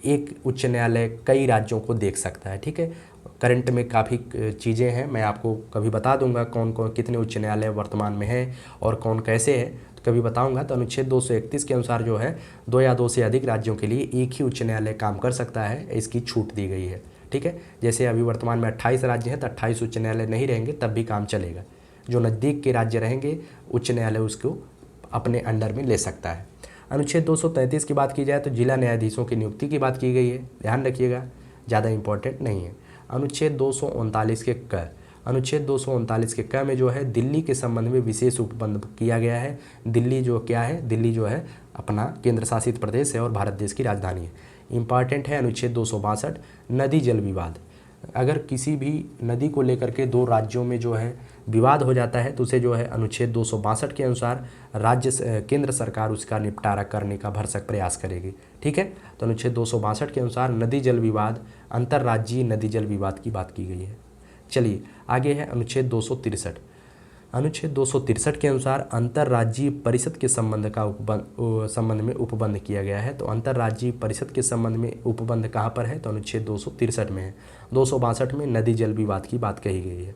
एक उच्च न्यायालय कई राज्यों को देख सकता है। ठीक है, करंट में काफ़ी चीज़ें हैं, मैं आपको कभी बता दूंगा कौन कौन कितने उच्च न्यायालय वर्तमान में है और कौन कैसे है, तो कभी बताऊंगा। तो अनुच्छेद 231 के अनुसार जो है 2 या 2 से अधिक राज्यों के लिए एक ही उच्च न्यायालय काम कर सकता है, इसकी छूट दी गई है। ठीक है, जैसे अभी वर्तमान में 28 राज्य हैं तो 28 उच्च न्यायालय नहीं रहेंगे तब भी काम चलेगा। जो नज़दीक के राज्य रहेंगे उच्च न्यायालय उसको अपने अंडर में ले सकता है। अनुच्छेद 233 की बात की जाए तो जिला न्यायाधीशों की नियुक्ति की बात की गई है। ध्यान रखिएगा, ज़्यादा इंपॉर्टेंट नहीं है। अनुच्छेद 239 के क। अनुच्छेद 239 के क में जो है दिल्ली के संबंध में विशेष उपबंध किया गया है। दिल्ली जो क्या है? दिल्ली जो है अपना केंद्र शासित प्रदेश है और भारत देश की राजधानी है। इंपॉर्टेंट है अनुच्छेद 262 नदी जल विवाद। अगर किसी भी नदी को लेकर के 2 राज्यों में जो है विवाद हो जाता है तो उसे जो है अनुच्छेद 262 के अनुसार केंद्र सरकार उसका निपटारा करने का भरसक प्रयास करेगी। ठीक है, तो अनुच्छेद 262 के अनुसार नदी जल विवाद, अंतर्राज्यीय नदी जल विवाद की बात की गई है। चलिए आगे है अनुच्छेद 263। अनुच्छेद 263 के अनुसार अंतर्राज्यीय परिषद के संबंध में उपबंध किया गया है। तो अंतर्राज्यीय परिषद के संबंध में उपबंध कहाँ पर है? तो अनुच्छेद 263 में है। 262 में नदी जल विवाद की बात कही गई है।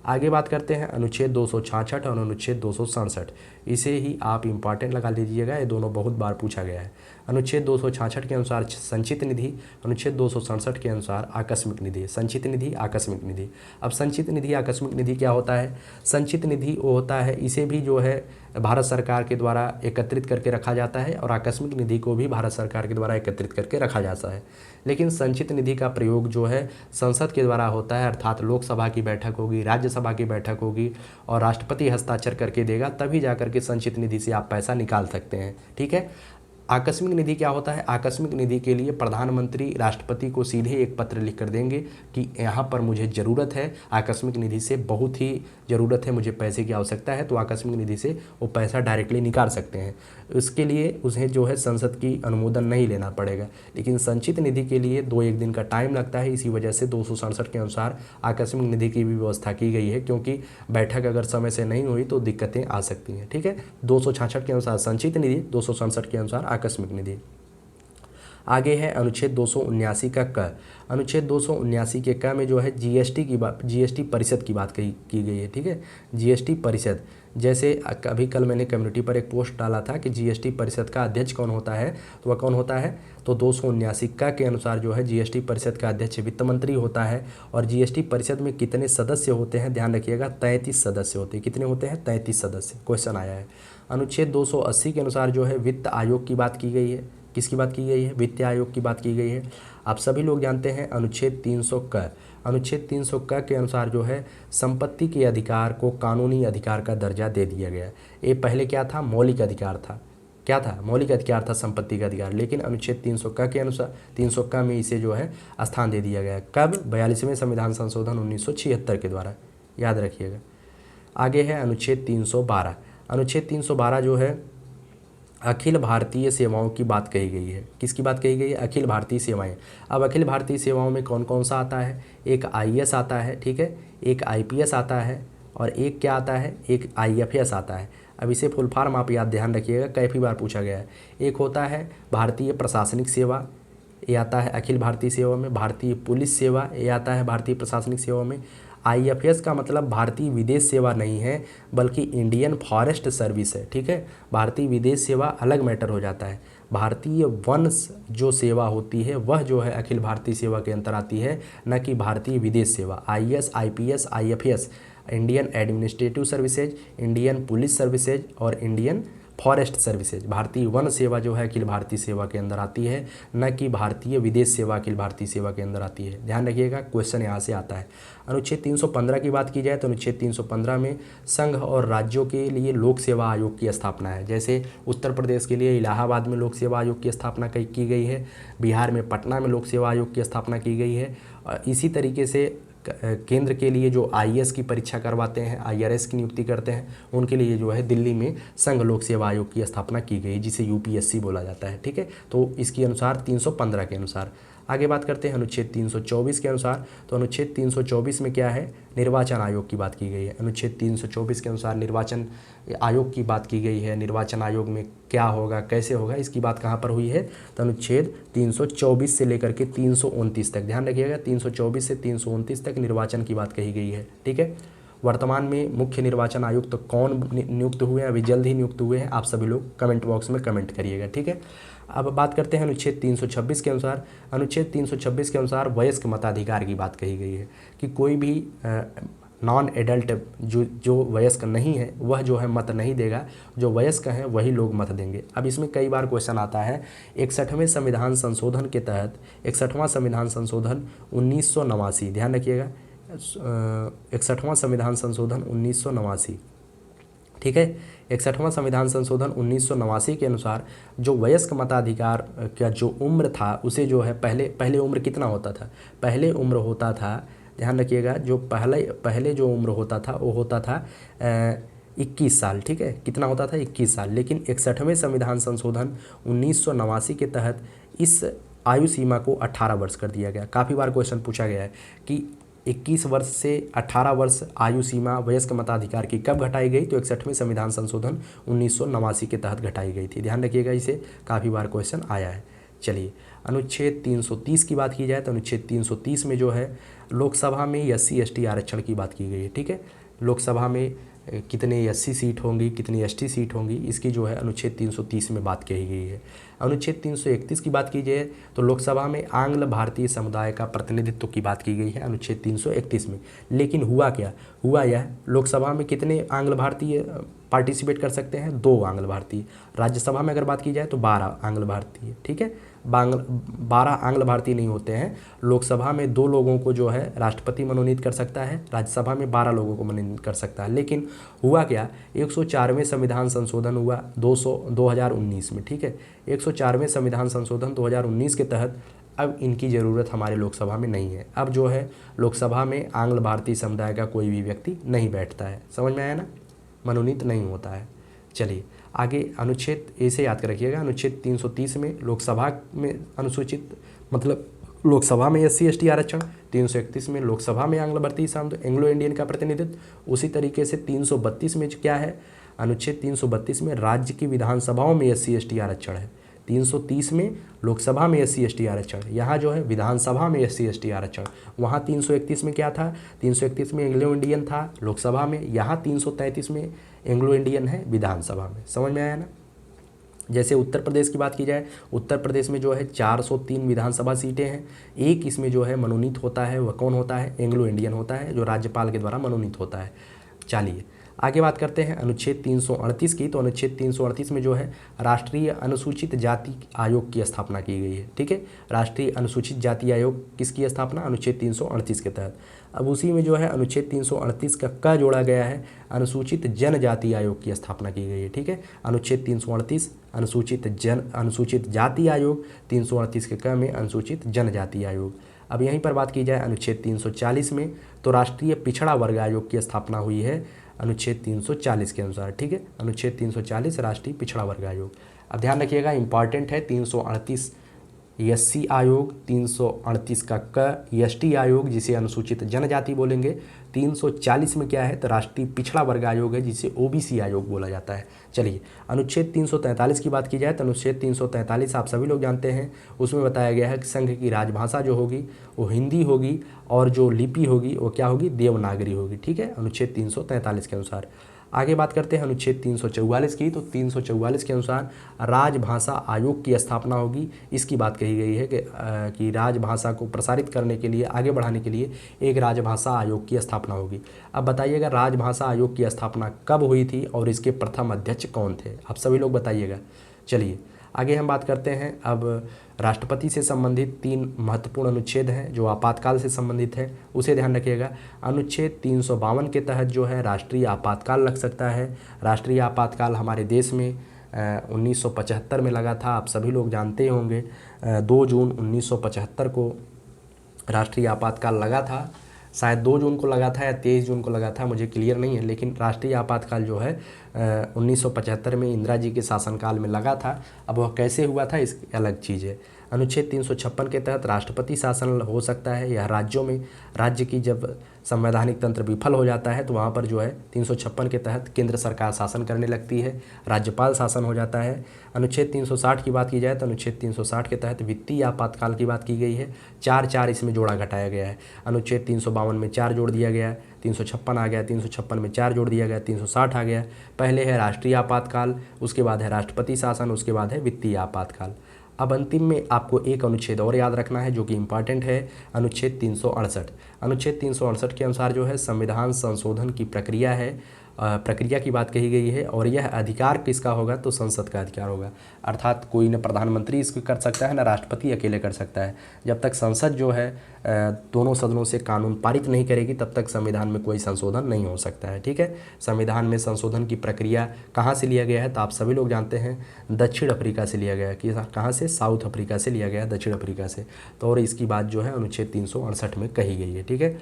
आगे बात करते हैं अनुच्छेद 266 और अनुच्छेद 267। इसे ही आप इंपॉर्टेंट लगा लीजिएगा, ये दोनों बहुत बार पूछा गया है। अनुच्छेद 266 के अनुसार संचित निधि, अनुच्छेद 267 के अनुसार आकस्मिक निधि। संचित निधि, आकस्मिक निधि। अब संचित निधि, आकस्मिक निधि क्या होता है? संचित निधि वो होता है, इसे भी जो है भारत सरकार के द्वारा एकत्रित करके रखा जाता है और आकस्मिक निधि को भी भारत सरकार के द्वारा एकत्रित करके रखा जाता है। लेकिन संचित निधि का प्रयोग जो है संसद के द्वारा होता है, अर्थात लोकसभा की बैठक होगी, राज्यसभा की बैठक होगी और राष्ट्रपति हस्ताक्षर करके देगा, तभी जाकर के संचित निधि से आप पैसा निकाल सकते हैं। ठीक है, आकस्मिक निधि क्या होता है? आकस्मिक निधि के लिए प्रधानमंत्री राष्ट्रपति को सीधे एक पत्र लिख कर देंगे कि यहाँ पर मुझे ज़रूरत है, आकस्मिक निधि से बहुत ही ज़रूरत है, मुझे पैसे की आवश्यकता है, तो आकस्मिक निधि से वो पैसा डायरेक्टली निकाल सकते हैं। उसके लिए उन्हें जो है संसद की अनुमोदन नहीं लेना पड़ेगा। लेकिन संचित निधि के लिए 2-1 दिन का टाइम लगता है, इसी वजह से 267 के अनुसार आकस्मिक निधि की भी व्यवस्था की गई है, क्योंकि बैठक अगर समय से नहीं हुई तो दिक्कतें आ सकती हैं। ठीक है, 266 के अनुसार संचित निधि, 267 के अनुसार आकस्मिक निधि। आगे है अनुच्छेद 279 का क। अनुच्छेद 279 के क में जो है जीएसटी परिषद की बात की गई है। ठीक है, जीएसटी परिषद, जैसे अभी कल मैंने कम्युनिटी पर एक पोस्ट डाला था कि जीएसटी परिषद का अध्यक्ष कौन होता है, तो वह कौन होता है? तो 279 का के अनुसार जो है जीएसटी परिषद का अध्यक्ष वित्त मंत्री होता है। और जीएसटी परिषद में कितने सदस्य होते हैं? ध्यान रखिएगा, 33 सदस्य होते हैं। कितने होते हैं? 33 सदस्य। क्वेश्चन आया है। अनुच्छेद 280 के अनुसार जो है वित्त आयोग की बात की गई है। किसकी बात की गई है? वित्त आयोग की बात की गई है। आप सभी लोग जानते हैं अनुच्छेद 300 क, अनुच्छेद 300 क के अनुसार जो है संपत्ति के अधिकार को कानूनी अधिकार का दर्जा दे दिया गया। ये पहले क्या था? मौलिक अधिकार था। क्या था? मौलिक अधिकार था संपत्ति का अधिकार, लेकिन अनुच्छेद 300 क के अनुसार 300 क में इसे जो है स्थान दे दिया गया। कब? 42वें संविधान संशोधन 1976 के द्वारा, याद रखिएगा। आगे है अनुच्छेद 312। अनुच्छेद 312 जो है अखिल भारतीय सेवाओं की बात कही गई है। किसकी बात कही गई है? अखिल भारतीय सेवाएं। अब अखिल भारतीय सेवाओं में कौन कौन सा आता है? एक आईएएस आता है, ठीक है, एक आईपीएस आता है, और एक क्या आता है? एक आईएफएस आता है। अब इसे फुल फॉर्म आप याद ध्यान रखिएगा, काफ़ी बार पूछा गया है। एक होता है भारतीय प्रशासनिक सेवा, ये आता है अखिल भारतीय सेवा में। भारतीय पुलिस सेवा, ये आता है भारतीय प्रशासनिक सेवा में। आईएफएस का मतलब भारतीय विदेश सेवा नहीं है, बल्कि इंडियन फॉरेस्ट सर्विस है, ठीक है। भारतीय विदेश सेवा अलग मैटर हो जाता है। भारतीय वन जो सेवा होती है वह जो है अखिल भारतीय सेवा के अंतर आती है, न कि भारतीय विदेश सेवा। IAS, IPS, IFS, Indian administrative services, Indian police services और इंडियन फॉरेस्ट सर्विसेज। भारतीय वन सेवा जो है अखिल भारतीय सेवा के अंदर आती है, न कि भारतीय विदेश सेवा अखिल भारतीय सेवा के अंदर आती है। ध्यान रखिएगा, क्वेश्चन यहाँ से आता है। अनुच्छेद 315 की बात की जाए तो अनुच्छेद 315 में संघ और राज्यों के लिए लोक सेवा आयोग की स्थापना है। जैसे उत्तर प्रदेश के लिए इलाहाबाद में लोक सेवा आयोग की स्थापना की गई है, बिहार में पटना में लोक सेवा आयोग की स्थापना की गई है। इसी तरीके से केंद्र के लिए जो आईएएस की परीक्षा करवाते हैं, आईआरएस की नियुक्ति करते हैं, उनके लिए जो है दिल्ली में संघ लोक सेवा आयोग की स्थापना की गई, जिसे यूपीएससी बोला जाता है, ठीक है। तो इसके अनुसार 315 के अनुसार आगे बात करते हैं अनुच्छेद 324 के अनुसार। तो अनुच्छेद 324 में क्या है? निर्वाचन आयोग की बात की गई है। अनुच्छेद 324 के अनुसार निर्वाचन आयोग की बात की गई है। निर्वाचन आयोग में क्या होगा, कैसे होगा, इसकी बात कहाँ पर हुई है? तो अनुच्छेद 324 से लेकर के 329 तक, ध्यान रखिएगा, 324 से 329 तक निर्वाचन की बात कही गई है, ठीक है। वर्तमान में मुख्य निर्वाचन आयुक्त कौन नियुक्त हुए हैं? अभी जल्द ही नियुक्त हुए हैं। आप सभी लोग कमेंट बॉक्स में कमेंट करिएगा, ठीक है। अब बात करते हैं अनुच्छेद 326 के अनुसार। अनुच्छेद 326 के अनुसार वयस्क मताधिकार की बात कही गई है कि कोई भी नॉन एडल्ट जो वयस्क नहीं है वह जो है मत नहीं देगा, जो वयस्क हैं वही लोग मत देंगे। अब इसमें कई बार क्वेश्चन आता है 61वें संविधान संशोधन के तहत, 61वां संविधान संशोधन 1989, ध्यान रखिएगा, 61वां संविधान संशोधन 1989, ठीक है। 61वां संविधान संशोधन 1989 के अनुसार जो वयस्क मताधिकार का जो उम्र था उसे जो है पहले उम्र कितना होता था? पहले उम्र होता था, ध्यान रखिएगा, जो पहले जो उम्र होता था वो होता था 21 साल, ठीक है। कितना होता था? 21 साल। लेकिन 61वें संविधान संशोधन 1989 के तहत इस आयु सीमा को 18 वर्ष कर दिया गया। काफ़ी बार क्वेश्चन पूछा गया है कि 21 वर्ष से 18 वर्ष आयु सीमा वयस्क मताधिकार की कब घटाई गई? तो 61वें संविधान संशोधन 1989 के तहत घटाई गई थी। ध्यान रखिएगा, इसे काफ़ी बार क्वेश्चन आया है। चलिए, अनुच्छेद 330 की बात की जाए तो अनुच्छेद 330 में जो है लोकसभा में एससी एसटी आरक्षण की बात की गई है, ठीक है। लोकसभा में कितने एससी सीट होंगी, कितनी एसटी सीट होंगी, इसकी जो है अनुच्छेद 330 में बात कही गई है। अनुच्छेद 331 की बात की जाए तो लोकसभा में आंग्ल भारतीय समुदाय का प्रतिनिधित्व की बात की गई है अनुच्छेद 331 में। लेकिन हुआ क्या? हुआ यह, लोकसभा में कितने आंग्ल भारतीय पार्टिसिपेट कर सकते हैं? 2 आंग्ल भारतीय। राज्यसभा में अगर बात की जाए तो 12 आंग्ल भारतीय, ठीक है। 12 आंग्ल भारतीय नहीं होते हैं। लोकसभा में 2 लोगों को जो है राष्ट्रपति मनोनीत कर सकता है, राज्यसभा में 12 लोगों को मनोनीत कर सकता है। लेकिन हुआ क्या? 104वें संविधान संशोधन हुआ 2019 में, ठीक है। 104वें संविधान संशोधन 2019 के तहत अब इनकी ज़रूरत हमारे लोकसभा में नहीं है। अब जो है लोकसभा में आंग्ल भारतीय समुदाय का कोई भी व्यक्ति नहीं बैठता है। समझ में आया ना? मनोनीत नहीं होता है। चलिए आगे, अनुच्छेद ऐसे याद कर रखिएगा, अनुच्छेद 330 में लोकसभा में अनुसूचित मतलब लोकसभा में एससी एसटी आरक्षण, 331 में लोकसभा में आंग्ल भारतीय समुदाय एंग्लो इंडियन का प्रतिनिधित्व। उसी तरीके से 332 में क्या है? अनुच्छेद 332 में राज्य की विधानसभाओं में एससी एसटी आरक्षण है। 330 में लोकसभा में एससी एसटी आरक्षण, यहाँ जो है विधानसभा में एससी एसटी आरक्षण। वहाँ 331 में क्या था? 331 में एंग्लो इंडियन था लोकसभा में, यहाँ 333 में एंग्लो इंडियन है विधानसभा में। समझ में आया ना? जैसे उत्तर प्रदेश की बात की जाए, उत्तर प्रदेश में जो है 403 विधानसभा सीटें हैं। एक इसमें जो है मनोनीत होता है, वह कौन होता है? एंग्लो इंडियन होता है, जो राज्यपाल के द्वारा मनोनीत होता है। चलिए आगे बात करते हैं अनुच्छेद 338 की। तो अनुच्छेद 338 में जो है राष्ट्रीय अनुसूचित जाति आयोग की स्थापना की गई है। ठीक है, राष्ट्रीय अनुसूचित जाति आयोग किसकी स्थापना? अनुच्छेद 338 के तहत। अब उसी में जो है अनुच्छेद 338 का क जोड़ा गया है, अनुसूचित जनजाति आयोग की स्थापना की गई है। ठीक है, अनुच्छेद 338 अनुसूचित जाति आयोग, 338 के क में अनुसूचित जनजाति आयोग। अब यहीं पर बात की जाए अनुच्छेद 340 में, तो राष्ट्रीय पिछड़ा वर्ग आयोग की स्थापना हुई है अनुच्छेद 340 के अनुसार। ठीक है, अनुच्छेद 340 राष्ट्रीय पिछड़ा वर्ग आयोग। अब ध्यान रखिएगा, इंपॉर्टेंट है 338 एससी आयोग, 338 का क एसटी आयोग जिसे अनुसूचित जनजाति बोलेंगे, 340 में क्या है तो राष्ट्रीय पिछड़ा वर्ग आयोग है जिसे ओबीसी आयोग बोला जाता है। चलिए अनुच्छेद 343 की बात की जाए तो अनुच्छेद 343 आप सभी लोग जानते हैं, उसमें बताया गया है कि संघ की राजभाषा जो होगी वो हिंदी होगी और जो लिपि होगी वो क्या होगी? देवनागरी होगी। ठीक है, अनुच्छेद 343 के अनुसार। आगे बात करते हैं अनुच्छेद 344 की। तो 344 के अनुसार राजभाषा आयोग की स्थापना होगी। इसकी बात कही गई है कि राजभाषा को प्रसारित करने के लिए, आगे बढ़ाने के लिए एक राजभाषा आयोग की स्थापना होगी। अब बताइएगा राजभाषा आयोग की स्थापना कब हुई थी और इसके प्रथम अध्यक्ष कौन थे? आप सभी लोग बताइएगा। चलिए आगे हम बात करते हैं। अब राष्ट्रपति से संबंधित 3 महत्वपूर्ण अनुच्छेद हैं जो आपातकाल से संबंधित है, उसे ध्यान रखिएगा। अनुच्छेद 352 के तहत जो है राष्ट्रीय आपातकाल लग सकता है। राष्ट्रीय आपातकाल हमारे देश में 1975 में लगा था, आप सभी लोग जानते होंगे। 2 जून 1975 को राष्ट्रीय आपातकाल लगा था। शायद 2 जून को लगा था या 23 जून को लगा था, मुझे क्लियर नहीं है, लेकिन राष्ट्रीय आपातकाल जो है 1975 में इंदिरा जी के शासनकाल में लगा था। अब वह कैसे हुआ था इसकी अलग चीज़ है। अनुच्छेद 356 के तहत राष्ट्रपति शासन हो सकता है। यह राज्यों में, राज्य की जब संवैधानिक तंत्र विफल हो जाता है तो वहाँ पर जो है 356 के तहत केंद्र सरकार शासन करने लगती है, राज्यपाल शासन हो जाता है। अनुच्छेद 360 की बात की जाए तो अनुच्छेद 360 के तहत वित्तीय आपातकाल की बात की गई है। 4 इसमें जोड़ा घटाया गया है। अनुच्छेद 352 में 4 जोड़ दिया गया, 356 आ गया, 356 में 4 जोड़ दिया गया, 360 आ गया। पहले है राष्ट्रीय आपातकाल, उसके बाद है राष्ट्रपति शासन, उसके बाद है वित्तीय आपातकाल। अब अंतिम में आपको एक अनुच्छेद और याद रखना है जो कि इम्पॉर्टेंट है, अनुच्छेद 368। अनुच्छेद 368 के अनुसार जो है संविधान संशोधन की प्रक्रिया है, प्रक्रिया की बात कही गई है और यह अधिकार किसका होगा तो संसद का अधिकार होगा। अर्थात कोई न प्रधानमंत्री इसको कर सकता है, न राष्ट्रपति अकेले कर सकता है। जब तक संसद जो है दोनों सदनों से कानून पारित नहीं करेगी तब तक संविधान में कोई संशोधन नहीं हो सकता है। ठीक है, संविधान में संशोधन की प्रक्रिया कहाँ से लिया गया है तो आप सभी लोग जानते हैं दक्षिण अफ्रीका से लिया गया है। कि कहाँ से? साउथ अफ्रीका से लिया गया है, दक्षिण अफ्रीका से। तो और इसकी बात जो है अनुच्छेद 368 में कही गई है। ठीक है,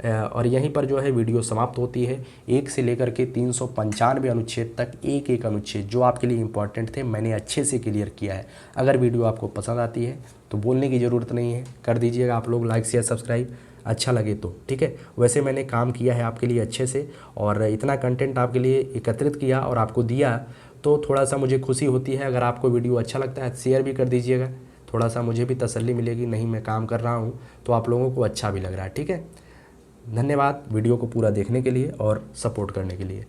और यहीं पर जो है वीडियो समाप्त होती है। 1 से लेकर के 395 अनुच्छेद तक एक एक अनुच्छेद जो आपके लिए इम्पॉर्टेंट थे मैंने अच्छे से क्लियर किया है। अगर वीडियो आपको पसंद आती है तो बोलने की ज़रूरत नहीं है, कर दीजिएगा आप लोग लाइक शेयर सब्सक्राइब, अच्छा लगे तो। ठीक है, वैसे मैंने काम किया है आपके लिए अच्छे से और इतना कंटेंट आपके लिए एकत्रित किया और आपको दिया तो थोड़ा सा मुझे खुशी होती है। अगर आपको वीडियो अच्छा लगता है शेयर भी कर दीजिएगा, थोड़ा सा मुझे भी तसल्ली मिलेगी, नहीं मैं काम कर रहा हूँ तो आप लोगों को अच्छा भी लग रहा है। ठीक है, धन्यवाद वीडियो को पूरा देखने के लिए और सपोर्ट करने के लिए।